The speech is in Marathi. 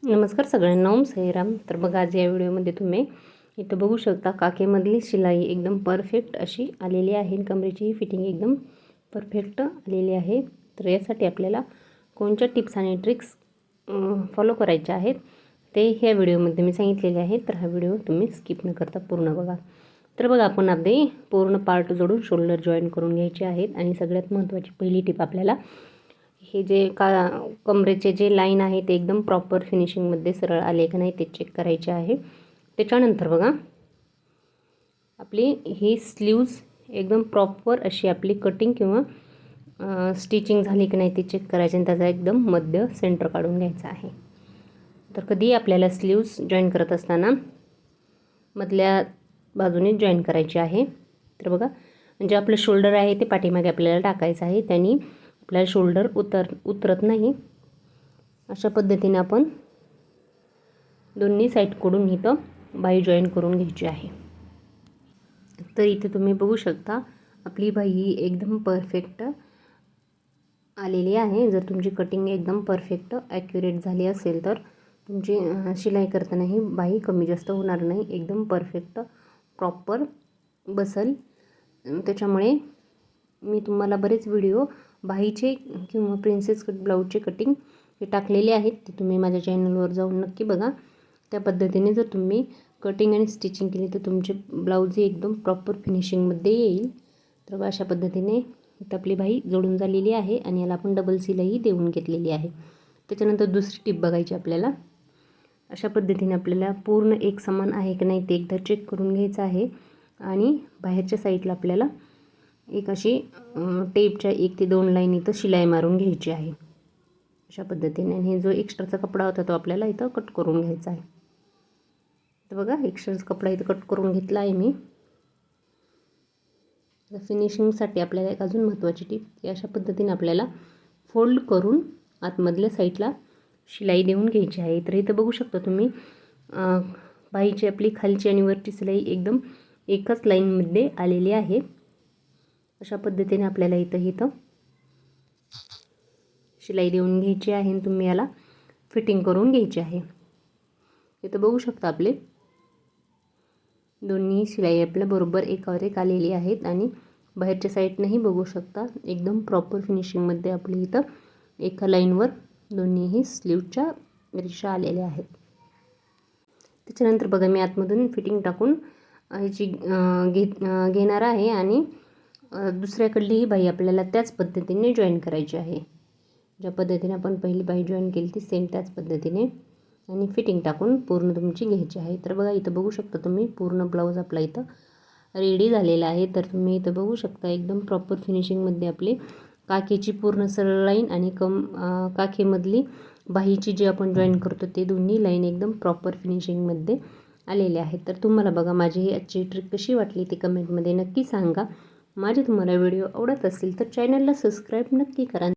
नमस्कार सगळ्यांना, ओम साईराम. तर बघा, आज या व्हिडिओमध्ये तुम्ही इथं बघू शकता काखेमधली शिलाई एकदम परफेक्ट अशी आलेली आहे. कमरेची फिटिंग एकदम परफेक्ट आलेली आहे. तर यासाठी आपल्याला कोणत्या टिप्स आणि ट्रिक्स फॉलो करायच्या आहेत ते ह्या व्हिडिओमध्ये मी सांगितलेले आहे. तर हा व्हिडिओ तुम्ही स्किप न करता पूर्ण बघा. तर बघा, आपण आपले पूर्ण पार्ट जोडून शोल्डर जॉईन करून घ्यायचे आहेत. आणि सगळ्यात महत्त्वाची पहिली टिप, आपल्याला हे जे कमरेचे जे लाईन आहे ते एकदम प्रॉपर फिनिशिंगमध्ये सरळ आले का नाही ते चेक करायचे आहे. त्याच्यानंतर बघा, आपली ही स्लीव्ज एकदम प्रॉपर अशी आपली कटिंग किंवा स्टिचिंग झाली की नाही ते चेक करायचे आणि त्याचा एकदम मध्य सेंटर काढून घ्यायचा आहे. तर कधी आपल्याला स्लीव्ज जॉईन करत असताना मधल्या बाजूने जॉईन करायची आहे. तर बघा, म्हणजे आपलं शोल्डर आहे ते पाठीमागे आपल्याला टाकायचं आहे, त्यांनी आपल्याला शोल्डर उतरत नाही. अशा पद्धतीने आपण दोन्ही साईडकडून इथं बाही जॉईन करून घ्यायची आहे. तर इथे तुम्ही बघू शकता आपली बाही एकदम परफेक्ट आलेली आहे. जर तुमची कटिंग एकदम परफेक्ट ॲक्युरेट झाली असेल तर तुमची शिलाई करतानाही बाही कमी जास्त होणार नाही, एकदम परफेक्ट प्रॉपर बसल. त्याच्यामुळे मी तुम्हाला बरेच व्हिडिओ बाहीचे किंवा प्रिन्सेस कट ब्लाऊजचे कटिंग हे टाकलेले आहेत, ते तुम्ही माझ्या चॅनलवर जाऊन नक्की बघा. त्या पद्धतीने जर तुम्ही कटिंग आणि स्टिचिंग केली तर तुमचे ब्लाऊजही एकदम प्रॉपर फिनिशिंगमध्ये येईल. तर अशा पद्धतीने इथं आपली बाही जोडून झालेली आहे आणि याला आपण डबल शिलाई देऊन घेतलेली आहे. त्याच्यानंतर दुसरी टिप बघायची आपल्याला. अशा पद्धतीने आपल्याला पूर्ण एक समान आहे की नाही ते एकदा चेक करून घ्यायचं आहे. आणि बाहेरच्या साईडला आपल्याला एक अशी टेपच्या 1 ते 2 लाईन इथं शिलाई मारून घ्यायची आहे अशा पद्धतीने. आणि जो एक्स्ट्राचा कपडा होता तो आपल्याला इथं कट करून घ्यायचा आहे. तर बघा, एक्स्ट्राचा कपडा इथं कट करून घेतला आहे मी. फिनिशिंगसाठी आपल्याला एक अजून महत्त्वाची टिप, की अशा पद्धतीने आपल्याला फोल्ड करून आतमधल्या साईडला शिलाई देऊन घ्यायची आहे. तर इथं बघू शकता तुम्ही बाहीची आपली खालची आणि वरची शिलाई एकदम एकाच लाईनमध्ये आलेली आहे. अशा पद्धतीने आपल्याला इथं शिलाई देऊन घ्यायची आहे आणि तुम्ही याला फिटिंग करून घ्यायची आहे. इथं बघू शकता आपले दोन्ही शिलाई आपल्या बरोबर एकावर एक आलेली आहेत. आणि बाहेरच्या साईडनेही बघू शकता एकदम प्रॉपर फिनिशिंगमध्ये आपली इथं एका लाईनवर दोन्हीही स्लीवच्या रेषा आलेल्या आहेत. त्याच्यानंतर बघा, मी आतमधून फिटिंग टाकून ह्याची घेणार आहे आणि दुसऱ्याकडली ही बाही आपल्याला त्याच पद्धतीने जॉईन करायची आहे. ज्या पद्धतीने आपण पहिली बाही जॉईन केली ती सेम त्याच पद्धतीने आणि फिटिंग टाकून पूर्ण तुमची घ्यायची आहे. तर बघा, इथं बघू शकता तुम्ही पूर्ण ब्लाऊज आपला इथं रेडी झालेला आहे. तर तुम्ही इथं बघू शकता एकदम प्रॉपर फिनिशिंगमध्ये आपले काखेची पूर्ण सरळ लाईन आणि काखेमधली बाहीची जी आपण जॉईन करतो ते दोन्ही लाईन एकदम प्रॉपर फिनिशिंगमध्ये आलेले आहेत. तर तुम्हाला बघा माझी ही आजची ट्रिक कशी वाटली ते कमेंटमध्ये नक्की सांगा. माझे तुम्हाला व्हिडिओ आवडत असतील तर चॅनलला सबस्क्राईब नक्की करा.